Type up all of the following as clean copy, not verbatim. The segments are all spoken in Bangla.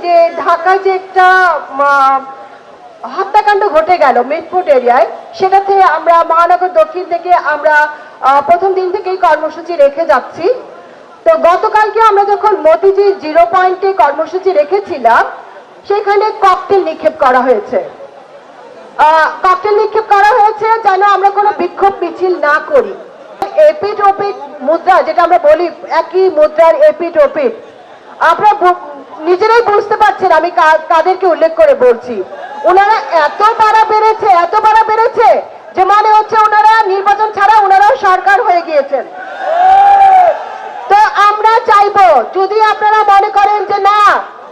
যে ঢাকায় যে একটা হত্যাকাণ্ড ঘটে গেল মিটফুট এরিয়ায়, সেটাতে আমরা মহানগর দক্ষিণ থেকে আমরা প্রথম দিন থেকেই কর্মসূচি রেখে যাচ্ছি। তো গতকালকে আমরা যখন মতিঝিল 0 পয়েন্টে কর্মসূচি রেখেছিলাম, সেখানে ককটেল নিক্ষেপ করা হয়েছে। ককটেল নিক্ষেপ করা হয়েছে যেন আমরা কোনো বিক্ষোভ মিছিল না করি। এপিট ওপিট মুদ্রা, যেটা আমরা বলি একই মুদ্রার এপিট ওপিট, আপনারা নিজেরাই বুঝতে পারছেন আমি কাদেরকে উল্লেখ করে বলছি। ওনারা এত বাড়া বেড়েছে যে মনে হচ্ছে ওনারা নির্বাচন ছাড়া ওনারাও সরকার হয়ে গিয়েছেন। তো আমরা চাইবো, যদি আপনারা মনে করেন যে না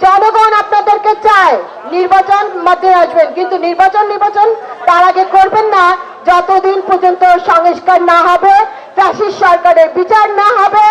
জনগণ আপনাদেরকে চায়, নির্বাচন মধ্যে আসবেন, কিন্তু নির্বাচন তার আগে করবেন না যতদিন পর্যন্ত সংস্কার না হবে, ফ্যাসিস্ট সরকারের বিচার না হবে।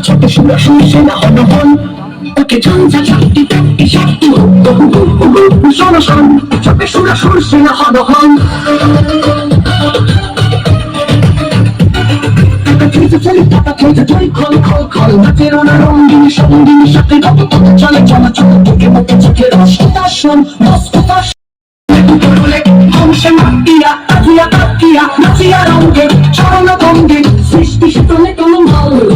ছোট শুনে না হন ওকে ঝঞ্ঝা শক্তি শক্তি শক্তি শোনো শোন ছোট শুনে না হন সঙ্গিনী সাথে চলে চলা ছোট থেকে মতো চোখে রসন সৃষ্টি শীতলে কোনো ভালো